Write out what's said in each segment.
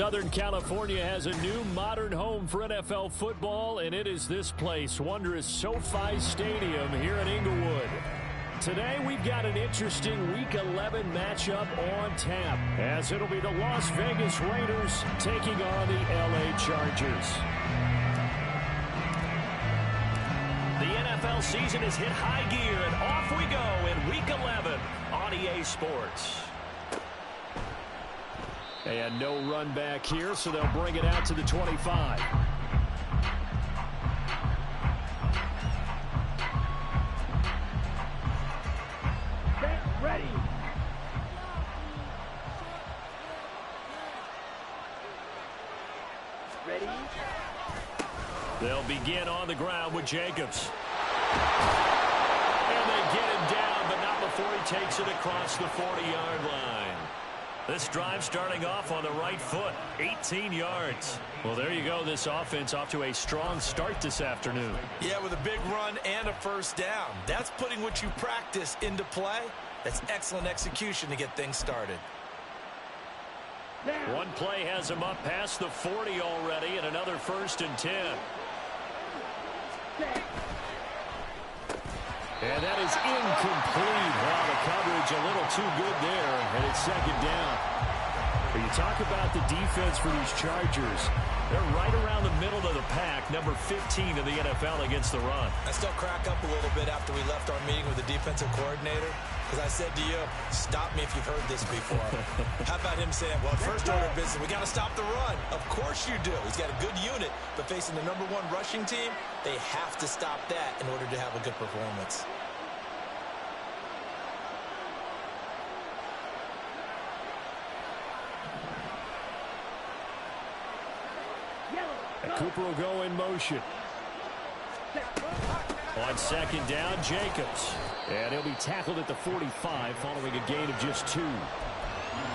Southern California has a new modern home for NFL football, and it is this place, wondrous SoFi Stadium here in Inglewood. Today, we've got an interesting Week 11 matchup on tap, as it'll be the Las Vegas Raiders taking on the LA Chargers. The NFL season has hit high gear, and off we go in Week 11 on EA Sports. And no run back here, so they'll bring it out to the 25. Get ready. Ready. They'll begin on the ground with Jacobs. And they get him down, but not before he takes it across the 40-yard line. This drive starting off on the right foot, 18 yards. Well, there you go. This offense off to a strong start this afternoon. Yeah, with a big run and a first down. That's putting what you practice into play. That's excellent execution to get things started. One play has him up past the 40 already, and another 1st and 10. And that is incomplete. Wow, the coverage a little too good there, and it's 2nd down. But you talk about the defense for these Chargers. They're right around the middle of the pack, number 15 in the NFL against the run. I still crack up a little bit after we left our meeting with the defensive coordinator, because I said to you, stop me if you've heard this before. How about him saying, well, first order of business, we got to stop the run. Of course you do. He's got a good unit, but facing the #1 rushing team, they have to stop that in order to have a good performance. And Cooper will go in motion. On 2nd down, Jacobs. And he'll be tackled at the 45 following a gain of just 2.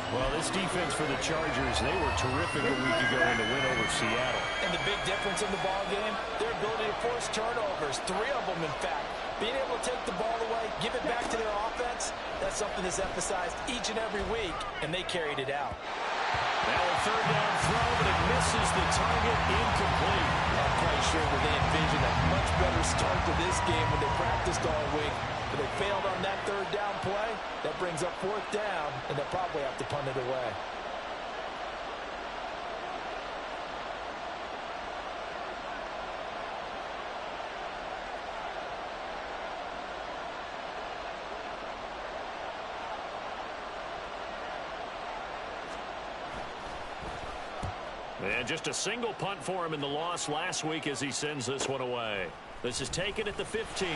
Well, this defense for the Chargers, they were terrific a week ago in the win over Seattle. And the big difference in the ball game, their ability to force turnovers, 3 of them, in fact. Being able to take the ball away, give it back to their offense, that's something that's emphasized each and every week, and they carried it out. Now a 3rd down throw, but it misses the target, incomplete. I'm quite sure that they envisioned a much better start to this game when they practiced all week. But they failed on that 3rd down play. That brings up 4th down, and they'll probably have to punt it away. And just a single punt for him in the loss last week as he sends this one away. This is taken at the 15.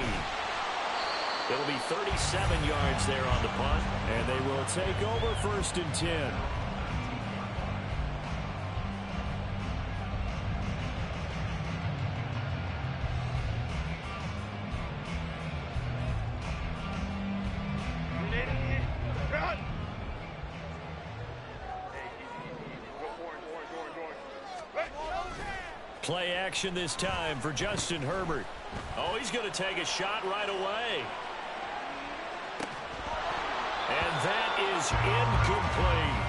It'll be 37 yards there on the punt, and they will take over 1st and 10. Play action this time for Justin Herbert. Oh, he's going to take a shot right away. And that is incomplete.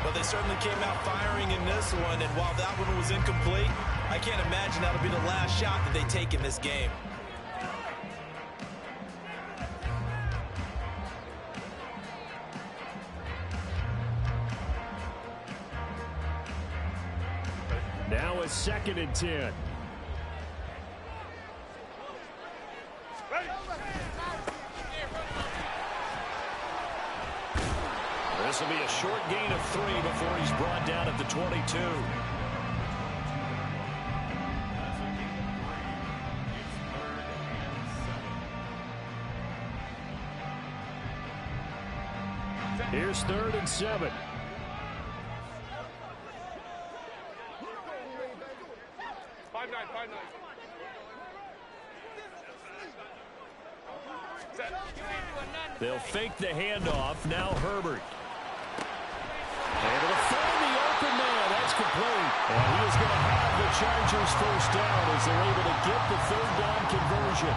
Well, they certainly came out firing in this one, and while that one was incomplete, I can't imagine that'll be the last shot that they take in this game. Now a 2nd and 10. This will be a short gain of 3 before he's brought down at the 22. Here's 3rd and 7. They'll fake the handoff. Now Herbert. Able to find the open man. That's complete. And he is going to have the Chargers 1st down as they're able to get the 3rd down conversion.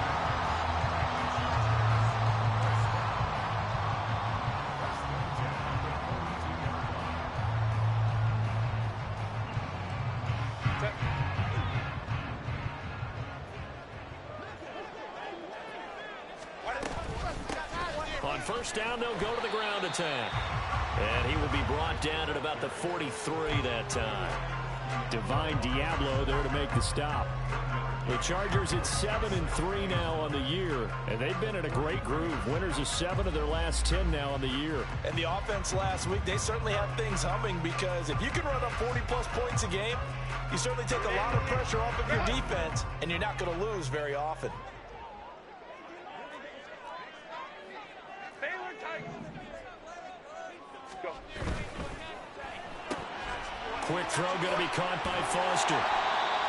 first down, they'll go to the ground attack. And he will be brought down at about the 43 that time. Divine Diablo there to make the stop. The Chargers at 7-3 now on the year, and they've been in a great groove. Winners of 7 of their last 10 now on the year. And the offense last week, they certainly have things humming, because if you can run up 40-plus points a game, you certainly take a lot of pressure off of your defense, and you're not going to lose very often. Quick throw going to be caught by Foster.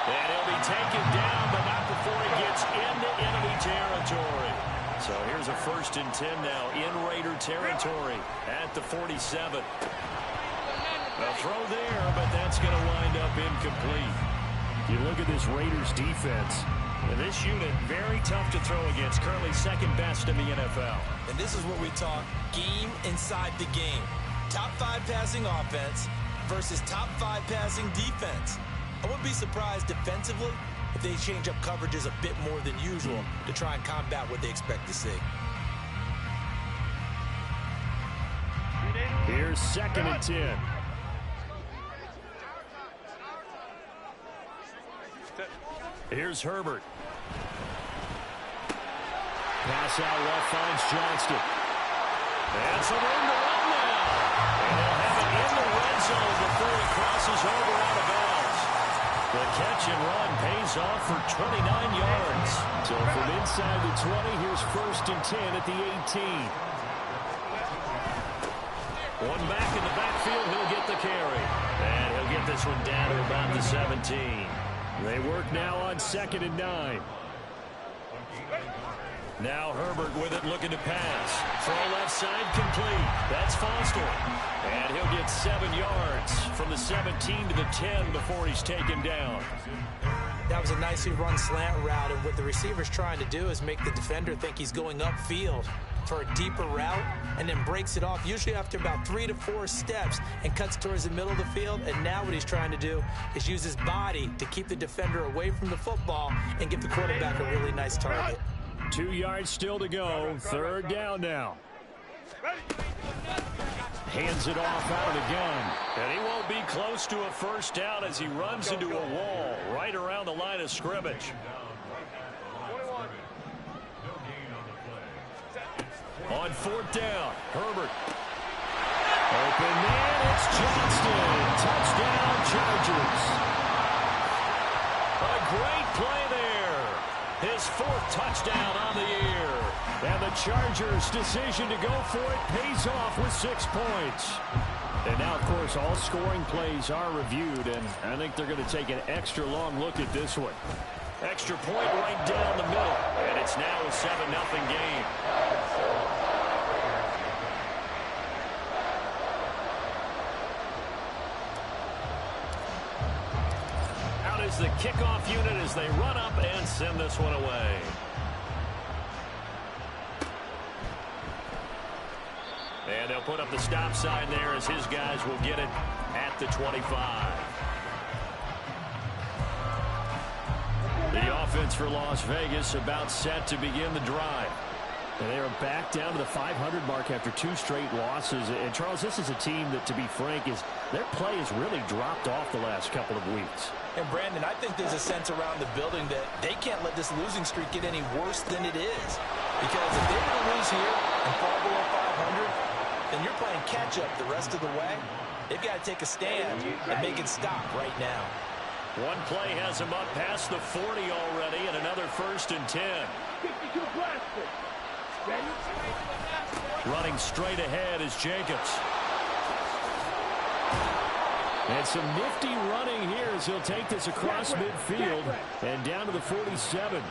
And he'll be taken down, but not before he gets into enemy territory. So here's a 1st and 10 now in Raider territory at the 47. A throw there, but that's going to wind up incomplete. You look at this Raiders defense, and this unit very tough to throw against, currently 2nd best in the NFL. And this is what we talk game inside the game. Top 5 passing offense versus top 5 passing defense. I wouldn't be surprised defensively if they change up coverages a bit more than usual to try and combat what they expect to see. Here's 2nd and 10. Here's Herbert. Pass out left, finds Johnston. And some room to run now. And they'll have it in the red zone before he crosses over out of bounds. The catch and run pays off for 29 yards. So from inside the 20, here's 1st and 10 at the 18. One back in the backfield, he'll get the carry. And he'll get this one down to about the 17. They work now on 2nd and 9. Now Herbert with it, looking to pass. Throw left side, complete. That's Foster. And he'll get 7 yards from the 17 to the 10 before he's taken down. That was a nicely run slant route, and what the receiver's trying to do is make the defender think he's going upfield for a deeper route, and then breaks it off, usually after about 3 to 4 steps, and cuts towards the middle of the field. And now what he's trying to do is use his body to keep the defender away from the football and give the quarterback a really nice target. 2 yards still to go. 3rd down now. Hands it off out of the gun. And he won't be close to a 1st down as he runs into a wall right around the line of scrimmage. On 4th down, Herbert. Open man, it's Johnston. Touchdown, Chargers. A great play there. His 4th touchdown on the year. And the Chargers' decision to go for it pays off with 6 points. And now, of course, all scoring plays are reviewed, and I think they're going to take an extra long look at this one. Extra point right down the middle, and it's now a 7-0 game. Out is the kickoff unit as they run up and send this one away. And they'll put up the stop sign there as his guys will get it at the 25. The offense for Las Vegas about set to begin the drive. And they are back down to the 500 mark after 2 straight losses. And, Charles, this is a team that, to be frank, their play has really dropped off the last couple of weeks. And, Brandon, I think there's a sense around the building that they can't let this losing streak get any worse than it is. Because if they were to lose here and fall below 500, then you're playing catch-up the rest of the way. They've got to take a stand and make it stop right now. One play has him up past the 40 already, and another 1st and 10. 52 blaster. Ready? Running straight ahead is Jacobs. And some nifty running here as he'll take this across midfield and down to the 47.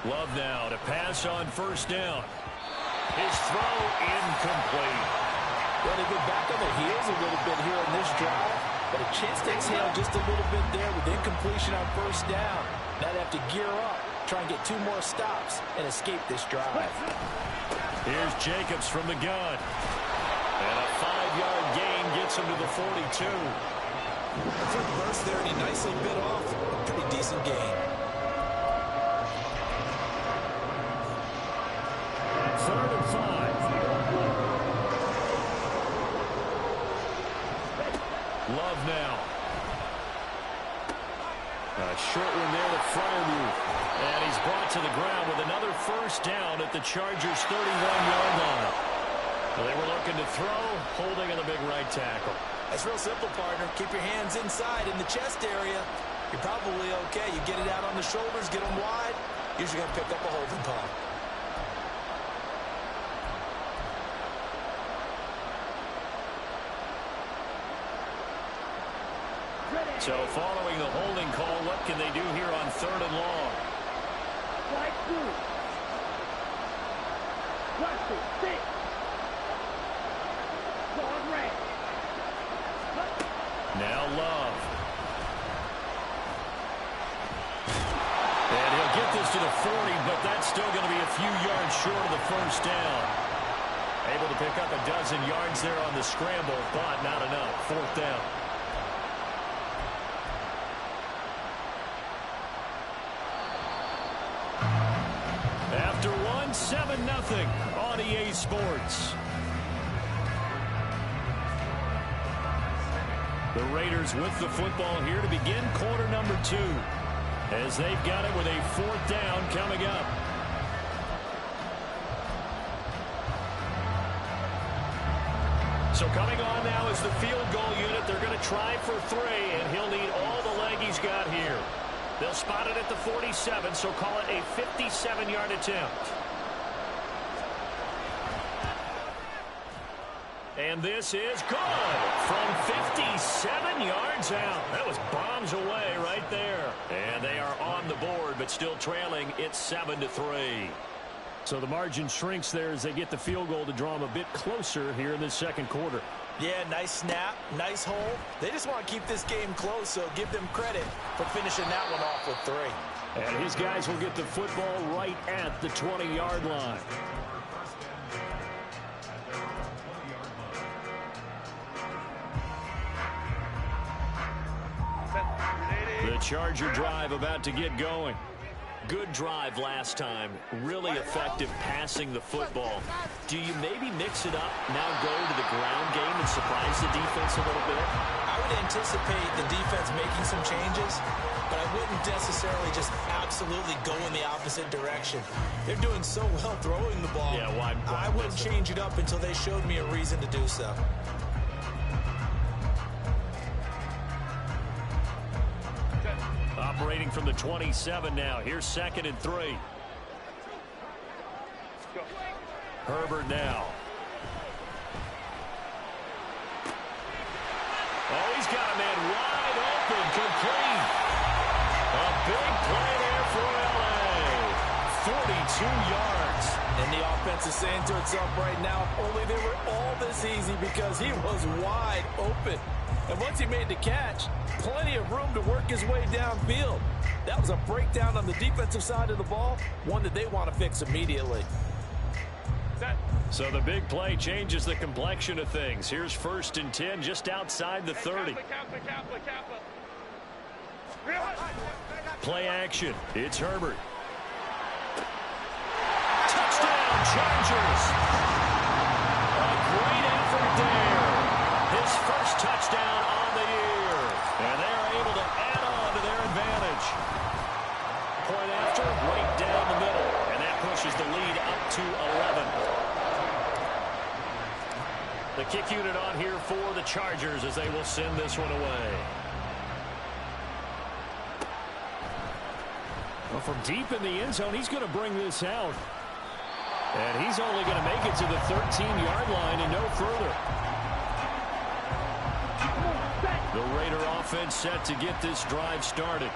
Love now to pass on 1st down. His throw incomplete. Well, they get back on their heels a little bit here in this drive, but a chance to exhale just a little bit there with incompletion on 1st down. Now they have to gear up, try and get 2 more stops, and escape this drive. Here's Jacobs from the gun. And a 5-yard gain gets him to the 42. A quick burst there, and he nicely bit off a pretty decent gain. A short one there to Freiermuth. And he's brought to the ground with another first down at the Chargers' 31-yard line. Well, they were looking to throw, holding on the big right tackle. That's real simple, partner. Keep your hands inside in the chest area. You're probably okay. You get it out on the shoulders, get them wide. Usually going to pick up a holding call. So following the holding call, what can they do here on 3rd and long? Slide through. Russell, 6. Long range. Now Love. And he'll get this to the 40, but that's still going to be a few yards short of the first down. Able to pick up a dozen yards there on the scramble, but not enough. 4th down. After 7-0 on EA Sports. The Raiders with the football here to begin quarter number 2. As they've got it with a 4th down coming up. So coming on now is the field goal unit. They're going to try for 3, and he'll need all the leg he's got here. They'll spot it at the 47, so call it a 57-yard attempt. And this is good from 57 yards out. That was bombs away right there. And they are on the board, but still trailing. It's 7-3. So the margin shrinks there as they get the field goal to draw them a bit closer here in this second quarter. Yeah, nice snap, nice hold. They just want to keep this game close, so give them credit for finishing that one off with 3. And his guys will get the football right at the 20-yard line. The Charger drive about to get going. Good drive last time. Really effective passing the football. Do you maybe mix it up, now go to the ground game and surprise the defense a little bit? I would anticipate the defense making some changes, but I wouldn't necessarily just absolutely go in the opposite direction. They're doing so well throwing the ball. Yeah, why I wouldn't change it up until they showed me a reason to do so. Operating from the 27 now. Here's 2nd and 3. Herbert now. Oh, he's got a man wide open, complete. A big play there for LA. 42 yards. And the offense is saying to itself right now, if only they were all this easy, because he was wide open. And once he made the catch, plenty of room to work his way downfield. That was a breakdown on the defensive side of the ball, one that they want to fix immediately. So the big play changes the complexion of things. Here's 1st and 10 just outside the 30. Play action. It's Herbert. Touchdown, Chargers. A great effort there. His first touchdown on the year. And they're able to add on to their advantage. Point after, right down the middle. And that pushes the lead up to 11. The kick unit on here for the Chargers as they will send this one away. Well, from deep in the end zone, he's going to bring this out. And he's only going to make it to the 13-yard line and no further. The Raider offense set to get this drive started.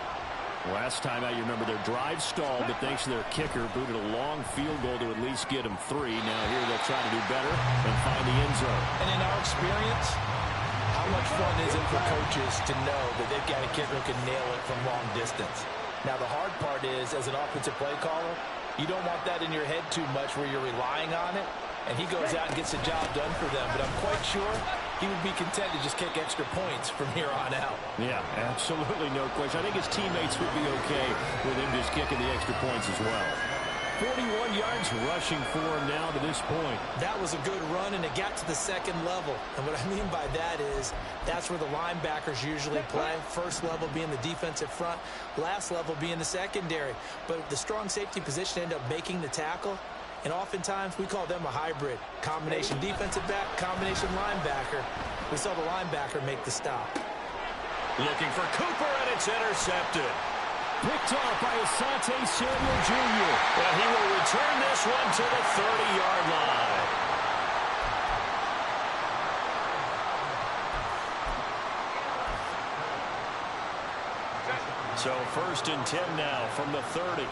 Last time out, you remember their drive stalled, but thanks to their kicker, booted a long field goal to at least get them 3. Now here they'll try to do better and find the end zone. And in our experience, how much fun is it for coaches to know that they've got a kicker who can nail it from long distance? Now the hard part is, as an offensive play caller, you don't want that in your head too much where you're relying on it, and he goes out and gets the job done for them. But I'm quite sure he would be content to just kick extra points from here on out. Yeah, absolutely no question. I think his teammates would be okay with him just kicking the extra points as well. 41 yards rushing for him now to this point. That was a good run, and it got to the second level. And what I mean by that is that's where the linebackers usually play. First level being the defensive front, last level being the secondary. But the strong safety position ended up making the tackle. And oftentimes we call them a hybrid. Combination defensive back, combination linebacker. We saw the linebacker make the stop. Looking for Cooper, and it's intercepted. Picked off by Asante Samuel Jr. But he will return this one to the 30-yard line. So 1st and 10 now from the 30.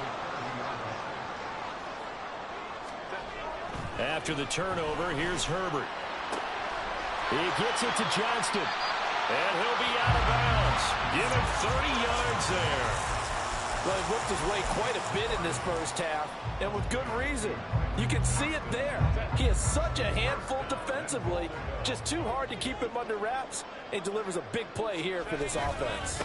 After the turnover, here's Herbert. He gets it to Johnston. And he'll be out of bounds. Give him 30 yards there. Well, he worked his way quite a bit in this first half, and with good reason. You can see it there. He is such a handful defensively. Just too hard to keep him under wraps. He delivers a big play here for this offense.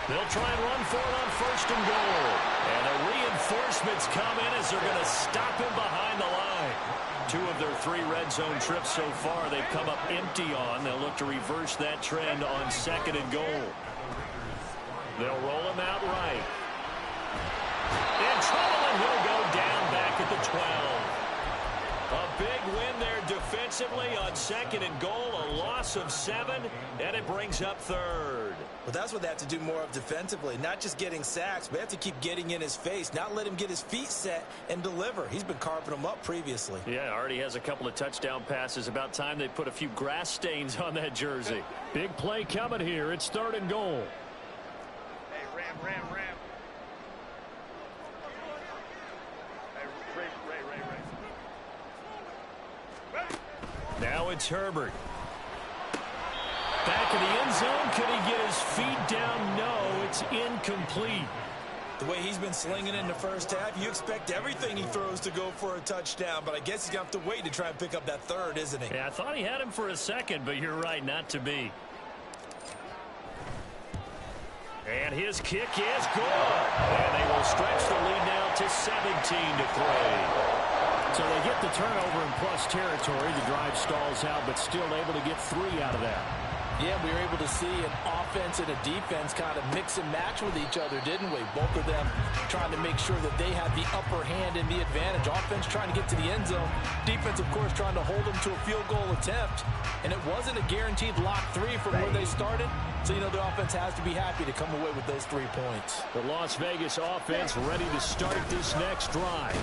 They'll try and run for it on 1st and goal. And the reinforcements come in as they're going to stop him behind the line. 2 of their 3 red zone trips so far they've come up empty on. They'll look to reverse that trend on 2nd and goal. They'll roll him out right. In trouble, and he'll go down back at the 12. A big win there defensively on 2nd and goal. A loss of 7, and it brings up 3rd. Well, that's what they have to do more of defensively. Not just getting sacks, but they have to keep getting in his face, not let him get his feet set and deliver. He's been carving them up previously. Yeah, already has a couple of touchdown passes. About time they put a few grass stains on that jersey. Big play coming here. It's 3rd and goal. Hey, Ram. Hey, Ray. Now it's Herbert. Back in the end zone. Could he get his feet down? No, it's incomplete. The way he's been slinging in the first half, you expect everything he throws to go for a touchdown, but I guess he's going to have to wait to try and pick up that 3rd, isn't he? Yeah, I thought he had him for a second, but you're right, not to be. And his kick is good. And they will stretch the lead now to 17-3. So they get the turnover in plus territory. The drive stalls out, but still able to get 3 out of that. Yeah, we were able to see an offense and a defense kind of mix and match with each other, didn't we? Both of them trying to make sure that they had the upper hand and the advantage. Offense trying to get to the end zone. Defense, of course, trying to hold them to a field goal attempt. And it wasn't a guaranteed lock 3 from where they started. So, you know, the offense has to be happy to come away with those 3 points. The Las Vegas offense ready to start this next drive.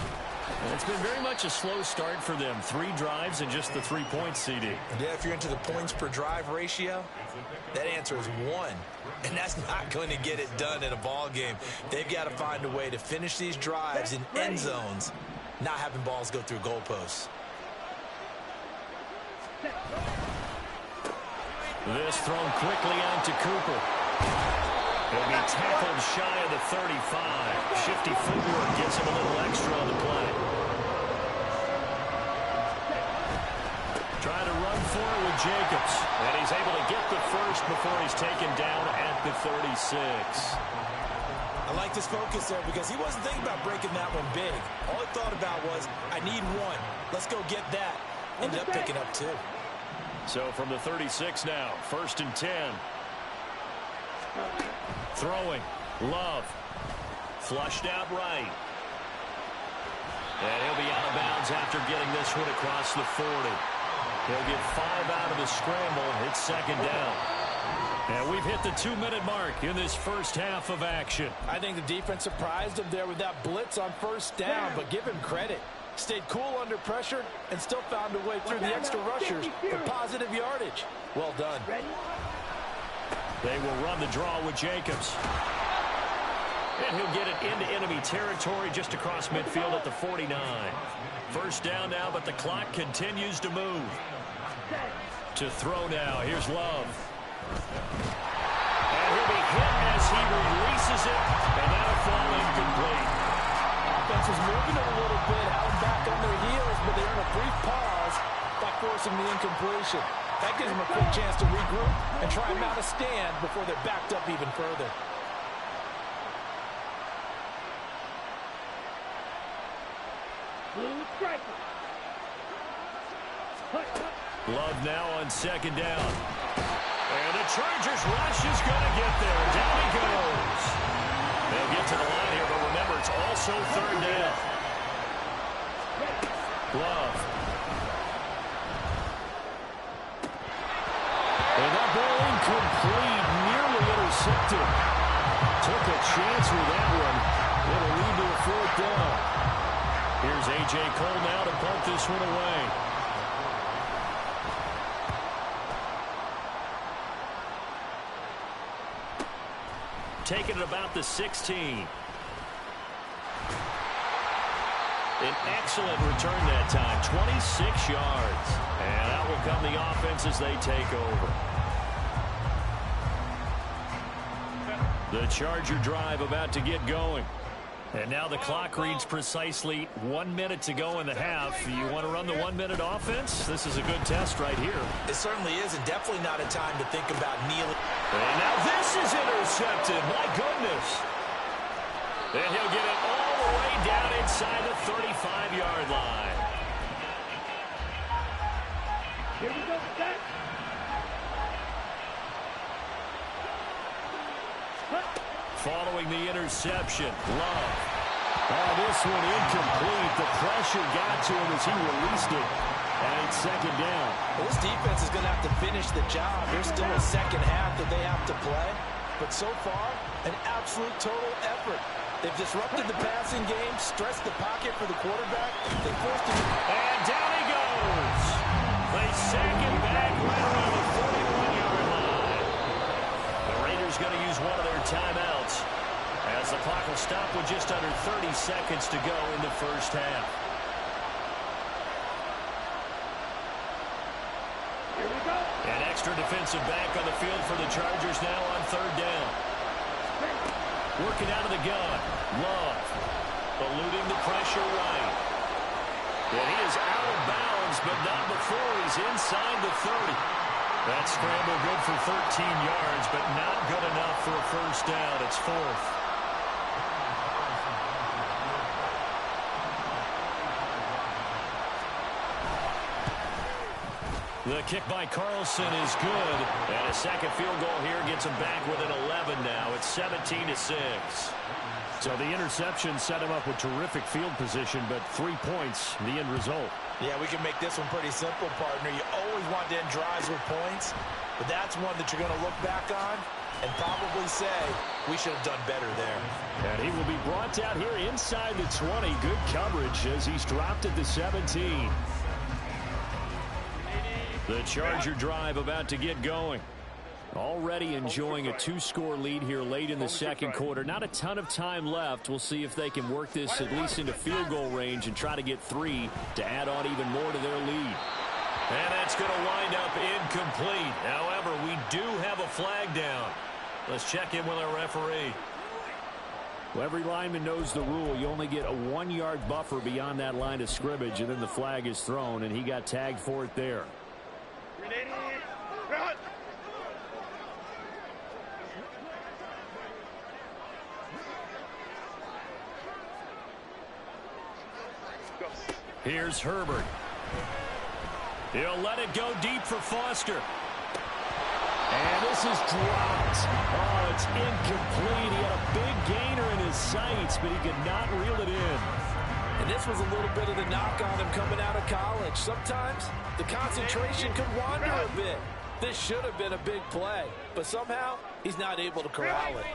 And it's been very much a slow start for them. 3 drives and just the 3 points, CD. Yeah, if you're into the points per drive ratio, that answer is 1. And that's not going to get it done in a ball game. They've got to find a way to finish these drives in end zones, not having balls go through goalposts. This thrown quickly out to Cooper. He'll be tackled shy of the 35. Shifty footwork gives him a little extra on the play. Trying to run for it with Jacobs. And he's able to get the first before he's taken down at the 36. I like this focus there because he wasn't thinking about breaking that one big. All he thought about was, I need 1. Let's go get that. Ended up picking up 2. So from the 36 now, 1st and 10. Throwing. Love. Flushed out right. And he'll be out of bounds after getting this one across the 40. He'll get 5 out of the scramble. It's 2nd down. And we've hit the 2-minute mark in this first half of action. I think the defense surprised him there with that blitz on 1st down, but give him credit. Stayed cool under pressure and still found a way through the extra rushers for positive yardage. Well done. They will run the draw with Jacobs. And he'll get it into enemy territory just across midfield at the 49. 1st down now, but the clock continues to move. To throw now. Here's Love. And he'll be hit as he releases it, and that'll fall incomplete. Offense is moving it a little bit, had them back on their heels, but they're in a brief pause by forcing the incompletion. That gives them a quick chance to regroup and try and mount a stand before they're backed up even further. Love now on second down. And the Chargers rush is going to get there. Down he goes. They'll get to the line here, but remember, it's also third down. Love. And that ball incomplete, nearly intercepted. Took a chance with that one. It'll lead to a fourth down. Here's A.J. Cole now to punt this one away. Taking it about the 16. An excellent return that time, 26 yards. And out will come the offense as they take over. The Charger drive about to get going. And now the clock reads precisely 1 minute to go in the half. You want to run the 1 minute offense? This is a good test right here. It certainly is, and definitely not a time to think about kneeling. And now this is intercepted. My goodness. And he'll get it all the way down inside the 35-yard line. Here we go, set. Following the interception, Love. Oh, this one incomplete. The pressure got to him as he released it. And it's second down. Well, this defense is going to have to finish the job. There's still a second half that they have to play. But so far, an absolute total effort. They've disrupted the passing game, stressed the pocket for the quarterback. They forced him. And down he goes. They sack him back right around the 41-yard line. The Raiders going to use one of their timeouts as the clock will stop with just under 30 seconds to go in the first half. Here we go. An extra defensive back on the field for the Chargers now on third down. Working out of the gun. Love. Eluding the pressure right. And he is out of bounds, but not before he's inside the 30. That scramble good for 13 yards, but not good enough for a first down. It's fourth. The kick by Carlson is good. And a second field goal here gets him back within 11 now. It's 17-6. So the interception set him up with terrific field position, but 3 points, the end result. Yeah, we can make this one pretty simple, partner. You always want to end drives with points, but that's one that you're going to look back on and probably say, we should have done better there. And he will be brought down here inside the 20. Good coverage as he's dropped at the 17. The Charger drive about to get going. Already enjoying a 2-score lead here late in the second quarter. Not a ton of time left. We'll see if they can work this at least into field goal range and try to get 3 to add on even more to their lead. And that's going to wind up incomplete. However, we do have a flag down. Let's check in with our referee. Well, every lineman knows the rule. You only get a 1-yard buffer beyond that line of scrimmage, and then the flag is thrown, and he got tagged for it there. Here's Herbert. He'll let it go deep for Foster. And this is dropped. Oh, it's incomplete. He had a big gainer in his sights, but he could not reel it in. And this was a little bit of the knock on him coming out of college. Sometimes the concentration could wander a bit. This should have been a big play, but somehow he's not able to corral it.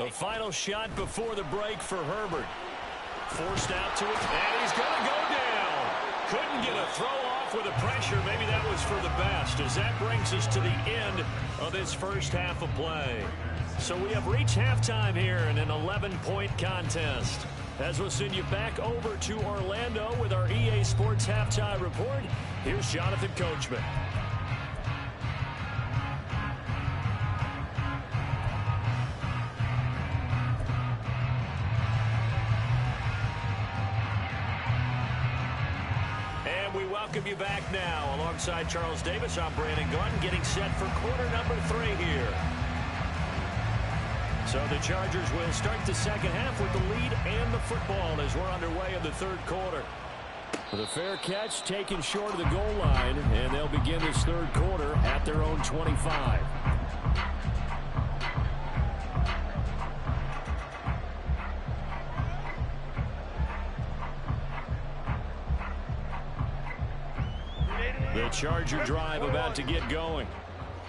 The final shot before the break for Herbert. Forced out to it, and he's going to go down. Couldn't get a throw off with the pressure. Maybe that was for the best, as that brings us to the end of this first half of play. So we have reached halftime here in an 11-point contest. As we'll send you back over to Orlando with our EA Sports Halftime Report, here's Jonathan Coachman. Welcome you back now. Alongside Charles Davis, I'm Brandon Gunn, getting set for quarter number 3 here. So the Chargers will start the second half with the lead and the football as we're underway in the third quarter. With a fair catch taken short of the goal line, and they'll begin this third quarter at their own 25. The Charger drive about to get going.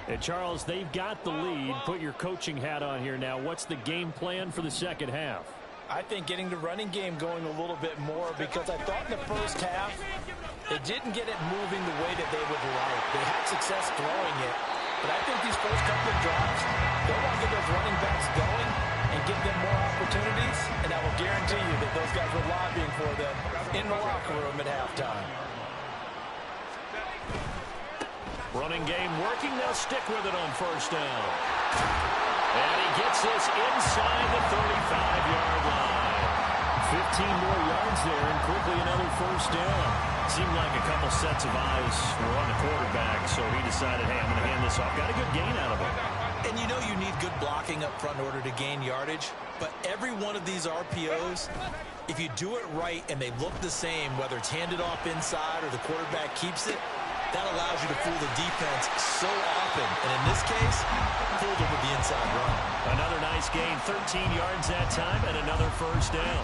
And Charles, they've got the lead. Put your coaching hat on here now. What's the game plan for the second half? I think getting the running game going a little bit more, because I thought in the first half they didn't get it moving the way that they would like. They had success throwing it, but I think these first couple of drives, they want to get those running backs going and give them more opportunities, and I will guarantee you that those guys were lobbying for them in the locker room at halftime. Running game working. They'll stick with it on first down. And he gets this inside the 35-yard line. 15 more yards there, and quickly another first down. Seemed like a couple sets of eyes were on the quarterback, so he decided, hey, I'm going to hand this off. Got a good gain out of it. And you know you need good blocking up front in order to gain yardage, but every one of these RPOs, if you do it right and they look the same, whether it's handed off inside or the quarterback keeps it, that allows you to fool the defense so often. And in this case, fooled them with the inside run. Another nice gain, 13 yards that time, and another first down.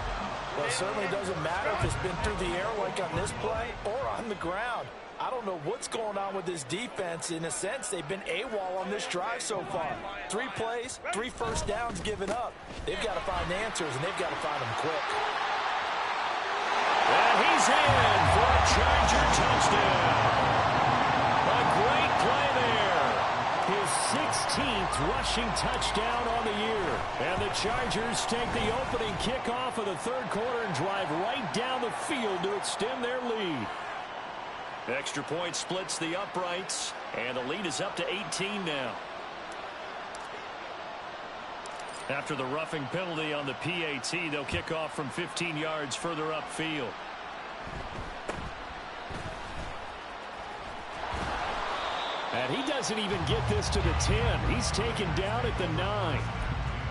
Well, it certainly doesn't matter if it's been through the air like on this play or on the ground. I don't know what's going on with this defense. In a sense, they've been AWOL on this drive so far. 3 plays, 3 first downs given up. They've got to find answers, and they've got to find them quick. And he's in for a Charger touchdown. A great play there. His 16th rushing touchdown on the year. And the Chargers take the opening kickoff of the third quarter and drive right down the field to extend their lead. Extra point splits the uprights, and the lead is up to 18 now. After the roughing penalty on the PAT, they'll kick off from 15 yards further upfield. And he doesn't even get this to the 10. He's taken down at the 9.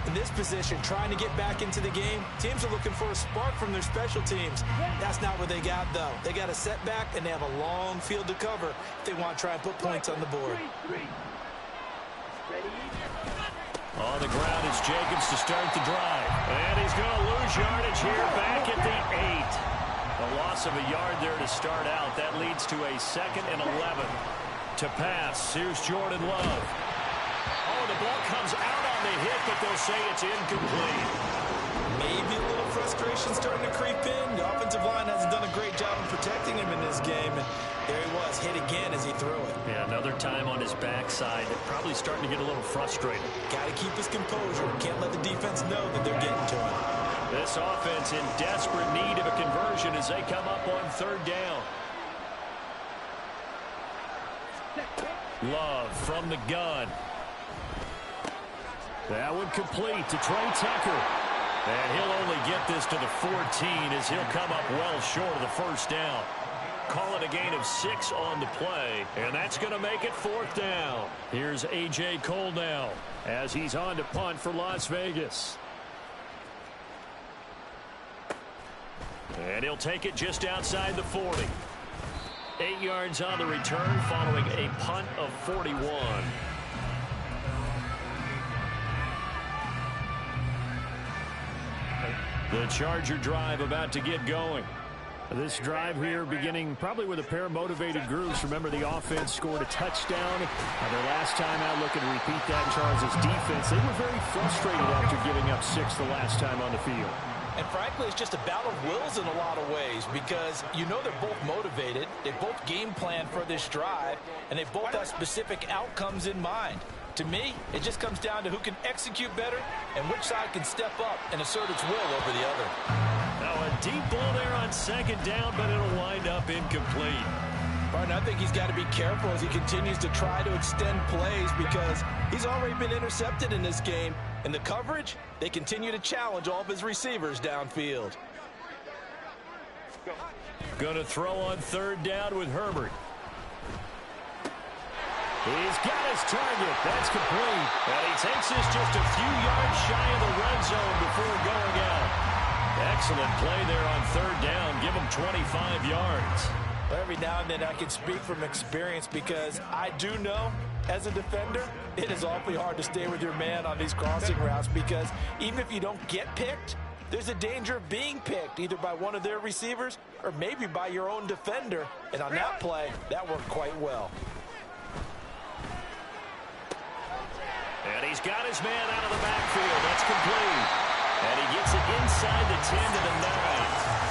In this position, trying to get back into the game, teams are looking for a spark from their special teams. That's not what they got, though. They got a setback, and they have a long field to cover if they want to try and put points on the board. On the ground is Jacobs to start the drive. And he's going to lose yardage here back at the 8. A loss of a yard there to start out. That leads to a 2nd and 11. To pass, here's Jordan Love. Oh, the ball comes out on the hit, but they'll say it's incomplete. Maybe a little frustration starting to creep in. The offensive line hasn't done a great job of protecting him in this game. And there he was, hit again as he threw it. Yeah, another time on his backside. Probably starting to get a little frustrated. Got to keep his composure. Can't let the defense know that they're getting to him. This offense in desperate need of a conversion as they come up on third down. Love from the gun. That one complete to Trey Tucker. And he'll only get this to the 14 as he'll come up well short of the first down. Call it a gain of 6 on the play, and that's going to make it 4th down. Here's A.J. Cole now as he's on to punt for Las Vegas. And he'll take it just outside the 40. 8 yards on the return following a punt of 41. The Charger drive about to get going. This drive here beginning probably with a pair of motivated groups. Remember, the offense scored a touchdown. Their last time out, looking to repeat that. Charles' defense, they were very frustrated after giving up 6 the last time on the field. And frankly, it's just a battle of wills in a lot of ways, because you know they're both motivated, they both game plan for this drive, and they both have specific outcomes in mind. To me, it just comes down to who can execute better and which side can step up and assert its will over the other. Now a deep ball there on 2nd down, but it'll wind up incomplete. Martin, I think he's got to be careful as he continues to try to extend plays, because he's already been intercepted in this game. And the coverage, they continue to challenge all of his receivers downfield. Going to throw on 3rd down with Herbert. He's got his target. That's complete. And he takes this just a few yards shy of the red zone before going out. Excellent play there on third down. Give him 25 yards. Every now and then I can speak from experience because I do know as a defender it is awfully hard to stay with your man on these crossing routes because even if you don't get picked, there's a danger of being picked either by one of their receivers or maybe by your own defender. And on that play, that worked quite well. And he's got his man out of the backfield. That's complete. And he gets it inside the 10 to the 9.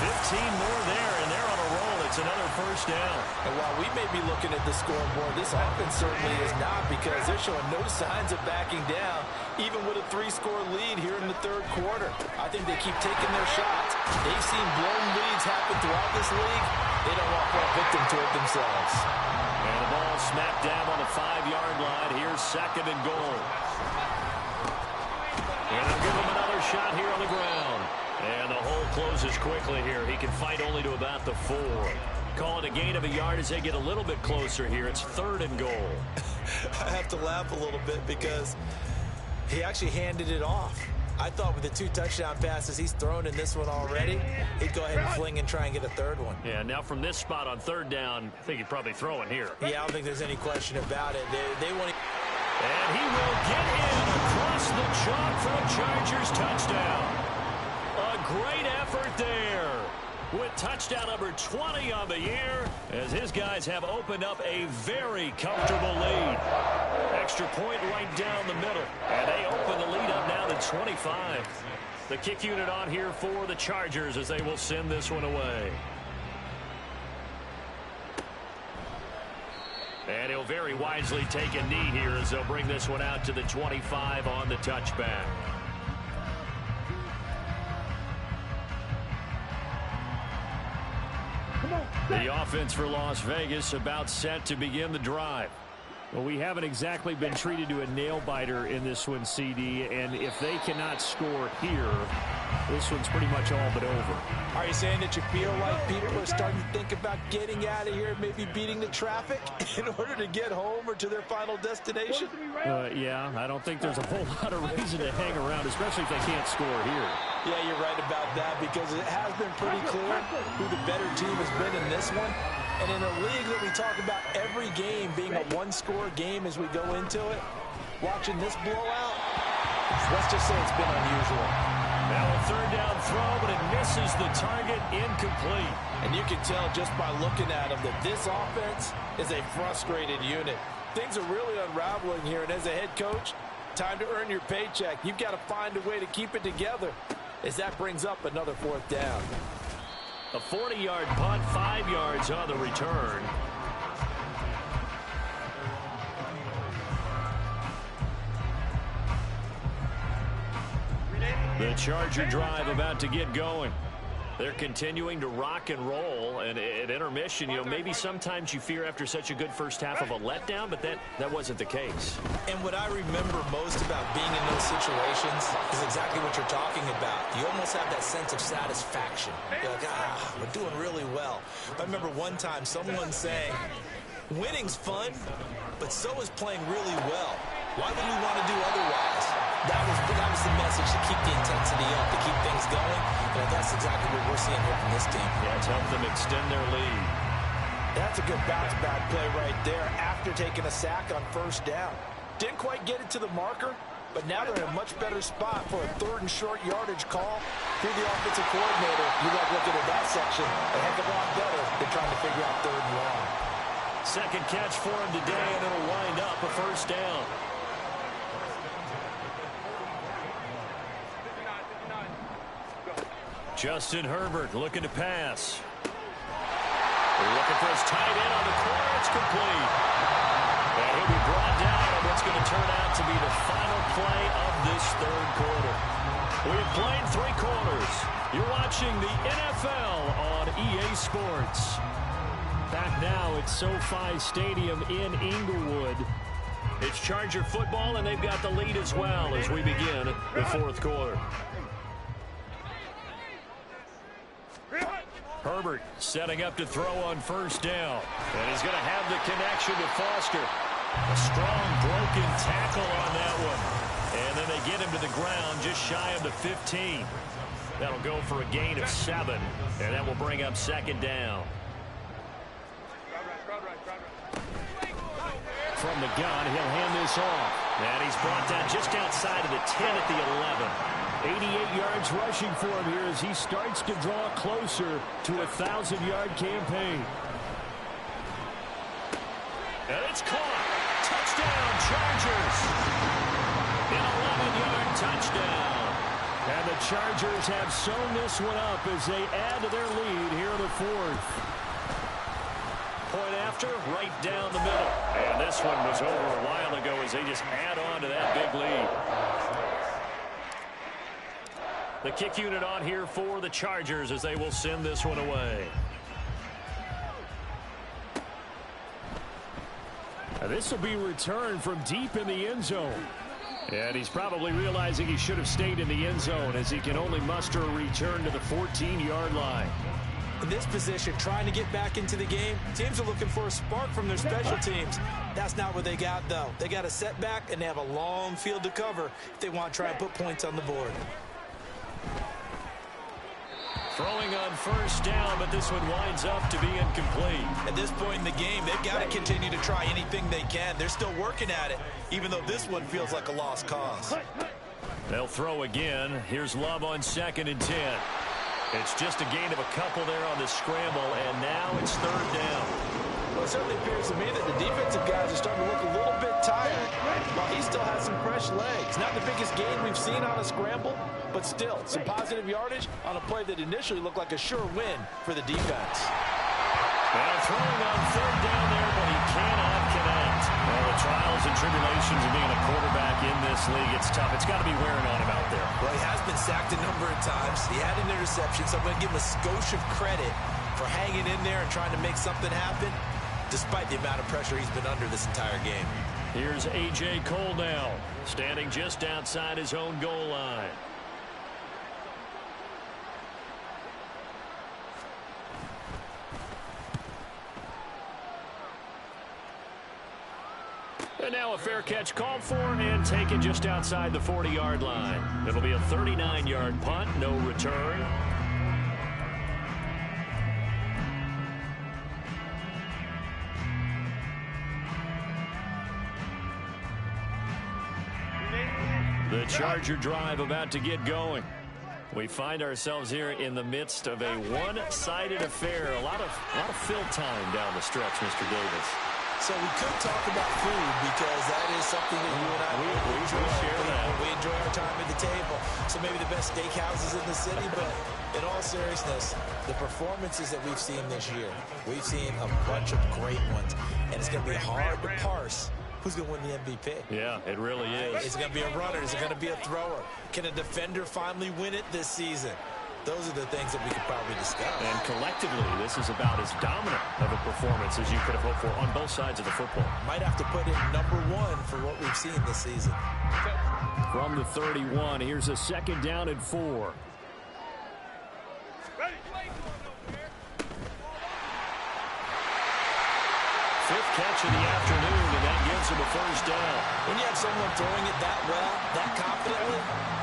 15 more there, and they're on a roll. It's another first down. And while we may be looking at the scoreboard, this offense certainly is not because they're showing no signs of backing down, even with a 3-score lead here in the third quarter. I think they keep taking their shots. They've seen blown leads happen throughout this league. They don't want to fall victim to it themselves. And the ball smacked down on the 5-yard line. Here's second and goal. And they'll give him another shot here on the ground. And the hole closes quickly here. He can fight only to about the 4. Call it a gain of a yard as they get a little bit closer here. It's third and goal. I have to laugh a little bit because he actually handed it off. I thought with the 2 touchdown passes he's thrown in this one already, he'd go ahead and fling and try and get a third one. Yeah, now from this spot on third down, I think he'd probably throw it here. Yeah, I don't think there's any question about it. They want to... And he will get in across the chalk for a Chargers touchdown. A great effort there with touchdown number 20 on the year as his guys have opened up a very comfortable lead. Extra point right down the middle. And they open the lead up now to 25. The kick unit on here for the Chargers as they will send this one away. And he'll very wisely take a knee here as they'll bring this one out to the 25 on the touchback. The offense for Las Vegas about set to begin the drive. Well, we haven't exactly been treated to a nail-biter in this one, CD, and if they cannot score here, this one's pretty much all but over. Are you saying that you feel like people are starting to think about getting out of here, maybe beating the traffic in order to get home or to their final destination? Yeah, I don't think there's a whole lot of reason to hang around, especially if they can't score here. Yeah, you're right about that because it has been pretty clear who the better team has been in this one. And in a league that we talk about every game being a 1-score game as we go into it, watching this blowout, let's just say it's been unusual. Now a third down throw, but it misses the target, incomplete. And you can tell just by looking at them that this offense is a frustrated unit. Things are really unraveling here, and as a head coach, time to earn your paycheck. You've got to find a way to keep it together as that brings up another 4th down. A 40-yard punt, 5 yards on the return. The Charger drive about to get going. They're continuing to rock and roll, and at intermission, you know, maybe sometimes you fear after such a good first half of a letdown, but that wasn't the case. And what I remember most about being in those situations is exactly what you're talking about. You almost have that sense of satisfaction. You're like, we're doing really well. I remember one time someone saying, winning's fun, but so is playing really well. Why would we want to do otherwise? That was the message, to keep the intensity up, to keep things going. And that's exactly what we're seeing here from this team. Yeah, it's helped them extend their lead. That's a good bounce-back play right there after taking a sack on first down. Didn't quite get it to the marker, but now they're in a much better spot for a 3rd and short yardage call through the offensive coordinator. You like looking at that section a heck of a lot better than trying to figure out 3rd and long. Second catch for him today, and it'll wind up a first down. Justin Herbert looking to pass. Looking for his tight end on the corner. It's complete. And he'll be brought down on what's going to turn out to be the final play of this 3rd quarter. We've played 3 quarters. You're watching the NFL on EA Sports. Back now at SoFi Stadium in Inglewood. It's Charger football, and they've got the lead as well as we begin the 4th quarter. Herbert setting up to throw on first down. And he's going to have the connection to Foster. A strong broken tackle on that one. And then they get him to the ground just shy of the 15. That'll go for a gain of 7, and that will bring up second down. From the gun, he'll hand this off. And he's brought down just outside of the 10 at the 11. 88 yards rushing for him here as he starts to draw closer to a 1,000-yard campaign. And it's caught. Touchdown, Chargers. An 11-yard touchdown. And the Chargers have sewn this one up as they add to their lead here in the fourth. Point after, right down the middle. And this one was over a while ago as they just add on to that big lead. The kick unit on here for the Chargers as they will send this one away. This will be returned from deep in the end zone. And he's probably realizing he should have stayed in the end zone as he can only muster a return to the 14-yard line. In this position, trying to get back into the game, teams are looking for a spark from their special teams. That's not what they got, though. They got a setback, and they have a long field to cover if they want to try and put points on the board. Throwing on first down, but this one winds up to be incomplete. At this point in the game, they've got to continue to try anything they can. They're still working at it, even though this one feels like a lost cause. They'll throw again. Here's Love on 2nd and 10. It's just a gain of a couple there on the scramble, and now it's third down. Well, it certainly appears to me that the defensive guys are starting to look a little bit tired, while he still has some fresh legs. Not the biggest gain we've seen on a scramble, but still, some positive yardage on a play that initially looked like a sure win for the defense. Well, throwing on third down there, but he cannot connect. Well, the trials and tribulations of being a quarterback in this league, it's tough. It's got to be wearing on him out there. Well, he has been sacked a number of times. He had an interception, so I'm going to give him a skosh of credit for hanging in there and trying to make something happen, despite the amount of pressure he's been under this entire game. Here's A.J. Cole now, standing just outside his own goal line. And now a fair catch called for and taken just outside the 40-yard line. It'll be a 39-yard punt, no return. The Charger drive about to get going. We find ourselves here in the midst of a one-sided affair. A lot of fill time down the stretch, Mr. Davis. So we could talk about food because that is something that you and I we share that. We enjoy our time at the table. So maybe the best steakhouses in the city, but in all seriousness, the performances that we've seen this year, we've seen a bunch of great ones, and it's going to be hard to parse who's going to win the MVP. Yeah, it really is. Is it going to be a runner? Is it going to be a thrower? Can a defender finally win it this season? Those are the things that we could probably discuss. And collectively, this is about as dominant of a performance as you could have hoped for on both sides of the football. Might have to put in number 1 for what we've seen this season. From the 31, here's a 2nd down and 4. Fifth catch of the afternoon, and that gives him a first down. When you have someone throwing it that well, that confidently,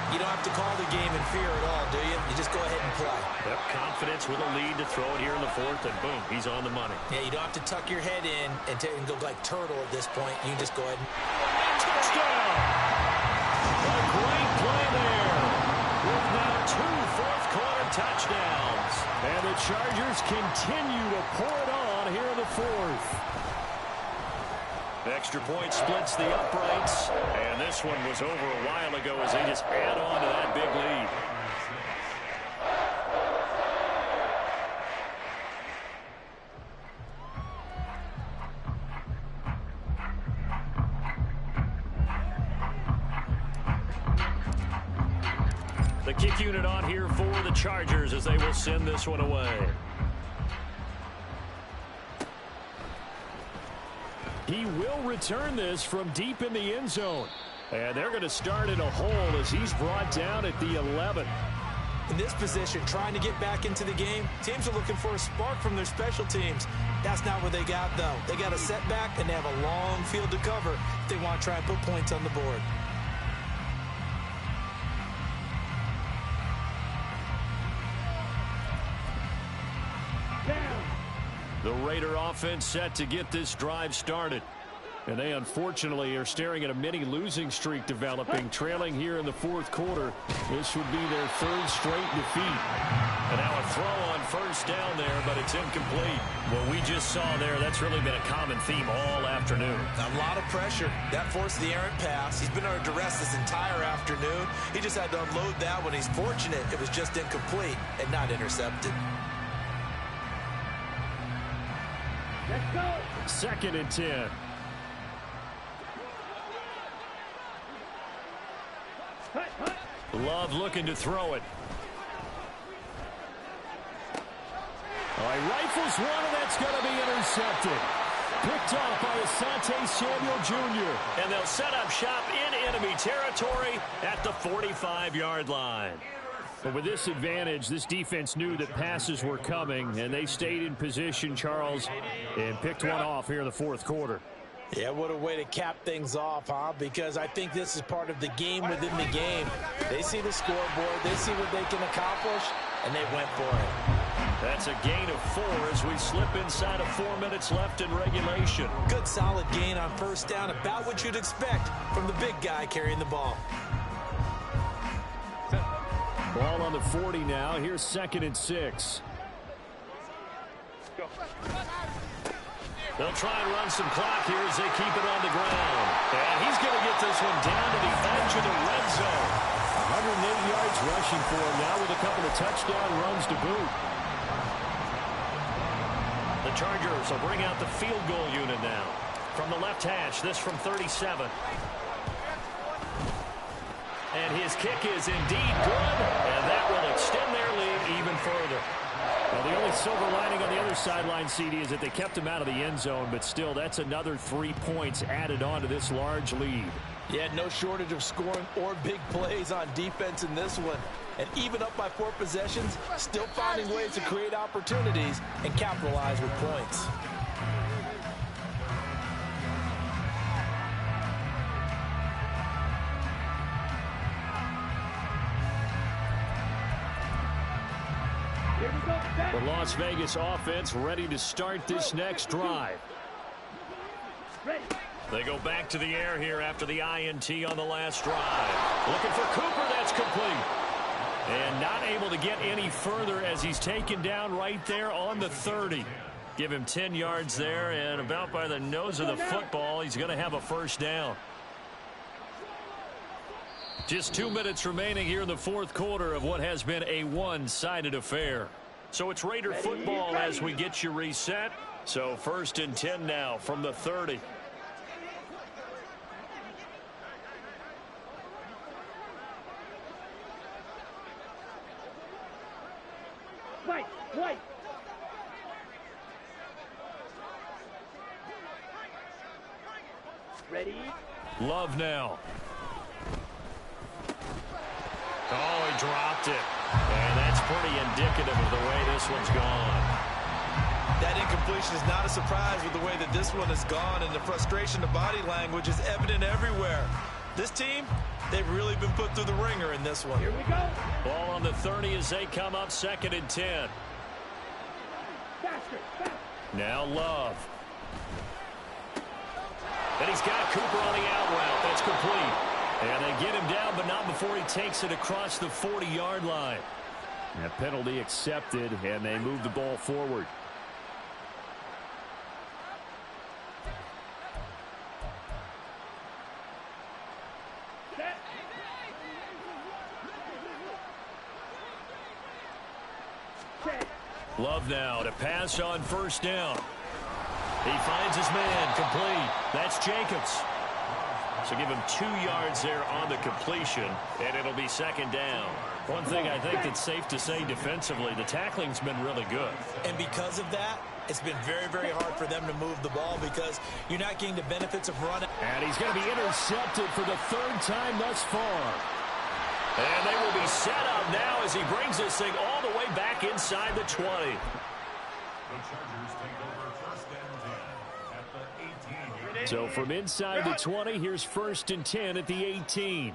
you don't have to call the game in fear at all, do you? You just go ahead and play. Yep, confidence with a lead to throw it here in the fourth, and boom, he's on the money. Yeah, you don't have to tuck your head in and go like turtle at this point. You can just go ahead and... Touchdown! A great play there. With now 2 fourth-quarter touchdowns. And the Chargers continue to pour it on here in the fourth. The extra point splits the uprights, and this one was over a while ago as they just add on to that big lead. The kick unit on here for the Chargers as they will send this one away. He will return this from deep in the end zone. And they're going to start in a hole as he's brought down at the 11. In this position, trying to get back into the game, teams are looking for a spark from their special teams. That's not what they got, though. They got a setback, and they have a long field to cover if they want to try and put points on the board. The Raider offense set to get this drive started. And they unfortunately are staring at a mini losing streak developing, trailing here in the fourth quarter. This would be their third straight defeat. And now a throw on first down there, but it's incomplete. What we just saw there, that's really been a common theme all afternoon. A lot of pressure. That forced the errant pass. He's been under duress this entire afternoon. He just had to unload that one. He's fortunate it was just incomplete and not intercepted. Let's go. 2nd and 10. Love looking to throw it. Oh, he rifles one, and that's going to be intercepted. Picked off by Asante Samuel Jr. And they'll set up shop in enemy territory at the 45-yard line. But with this advantage, this defense knew that passes were coming, and they stayed in position, Charles, and picked one off here in the fourth quarter. Yeah, what a way to cap things off, huh? Because I think this is part of the game within the game. They see the scoreboard, they see what they can accomplish, and they went for it. That's a gain of 4 as we slip inside of 4 minutes left in regulation. Good solid gain on first down, about what you'd expect from the big guy carrying the ball. Ball on the 40 now. Here's 2nd and 6. They'll try and run some clock here as they keep it on the ground. And he's going to get this one down to the edge of the red zone. 180 yards rushing for him now with a couple of touchdown runs to boot. The Chargers will bring out the field goal unit now. From the left hash, this from 37. And his kick is indeed good, and that will extend their lead even further. Well, the only silver lining on the other sideline, CD, is that they kept him out of the end zone, but still, that's another 3 points added on to this large lead. Yeah, no shortage of scoring or big plays on defense in this one. And even up by 4 possessions, still finding ways to create opportunities and capitalize with points. The Las Vegas offense ready to start this next drive. They go back to the air here after the INT on the last drive. Looking for Cooper, that's complete. And not able to get any further as he's taken down right there on the 30. Give him 10 yards there, and about by the nose of the football, he's going to have a first down. Just 2 minutes remaining here in the fourth quarter of what has been a one-sided affair. So it's Raider football as we get you reset. So 1st and 10 now from the 30. Wait. Ready? Love now. Oh, he dropped it. And that's pretty indicative of the way this one's gone. That incompletion is not a surprise with the way that this one has gone, and the frustration, the body language is evident everywhere. This team, they've really been put through the ringer in this one. Here we go. Ball on the 30 as they come up 2nd and 10. Faster. Now Love. And he's got Cooper on the out route. That's complete. And they get him down, but not before he takes it across the 40-yard line. That penalty accepted, and they move the ball forward. Love now to pass on first down. He finds his man, complete. That's Jacobs. So give him 2 yards there on the completion, and it'll be 2nd down. One thing I think that's safe to say defensively, the tackling's been really good. And because of that, it's been very, very hard for them to move the ball because you're not getting the benefits of running. And he's going to be intercepted for the 3rd time thus far. And they will be set up now as he brings this thing all the way back inside the 20. So from inside the 20, here's 1st and 10 at the 18.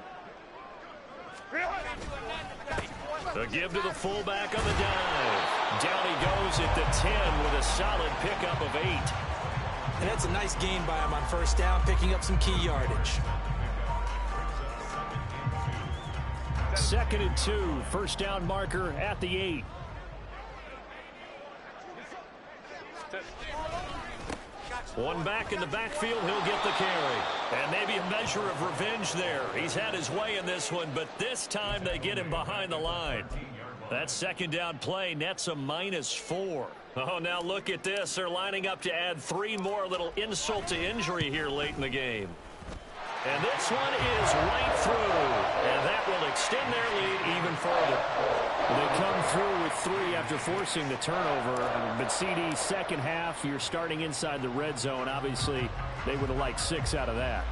The give to the fullback on the dive. Down he goes at the 10 with a solid pickup of 8. And that's a nice gain by him on first down, picking up some key yardage. 2nd and 2. First down marker at the 8. One back in the backfield, he'll get the carry. And maybe a measure of revenge there. He's had his way in this one, but this time they get him behind the line. That second down play nets a -4. Oh, now look at this. They're lining up to add 3 more, little insult to injury here late in the game. And this one is right through. And that will extend their lead even further. They come through with 3 after forcing the turnover. But CD, second half, you're starting inside the red zone. Obviously, they would have liked 6 out of that.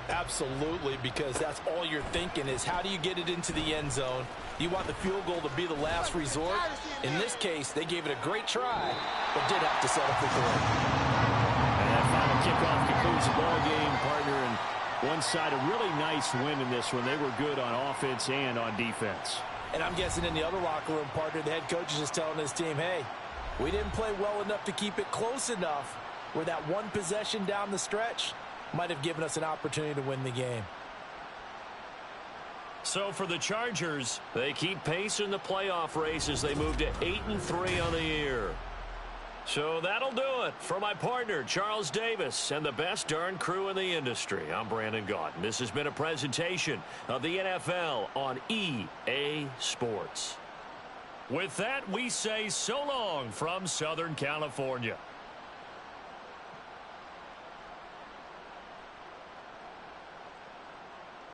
Absolutely, because that's all you're thinking is how do you get it into the end zone? You want the field goal to be the last resort. In this case, they gave it a great try, but did have to settle for 3. And that final kickoff concludes the ball game, partner. And one side, a really nice win in this one. They were good on offense and on defense. And I'm guessing in the other locker room, partner, the head coach is just telling his team, hey, we didn't play well enough to keep it close enough where that one possession down the stretch might have given us an opportunity to win the game. So for the Chargers, they keep pace in the playoff race as they move to 8-3 on the year. So that'll do it for my partner, Charles Davis, and the best darn crew in the industry. I'm Brandon Gaudin. This has been a presentation of the NFL on EA Sports. With that, we say so long from Southern California.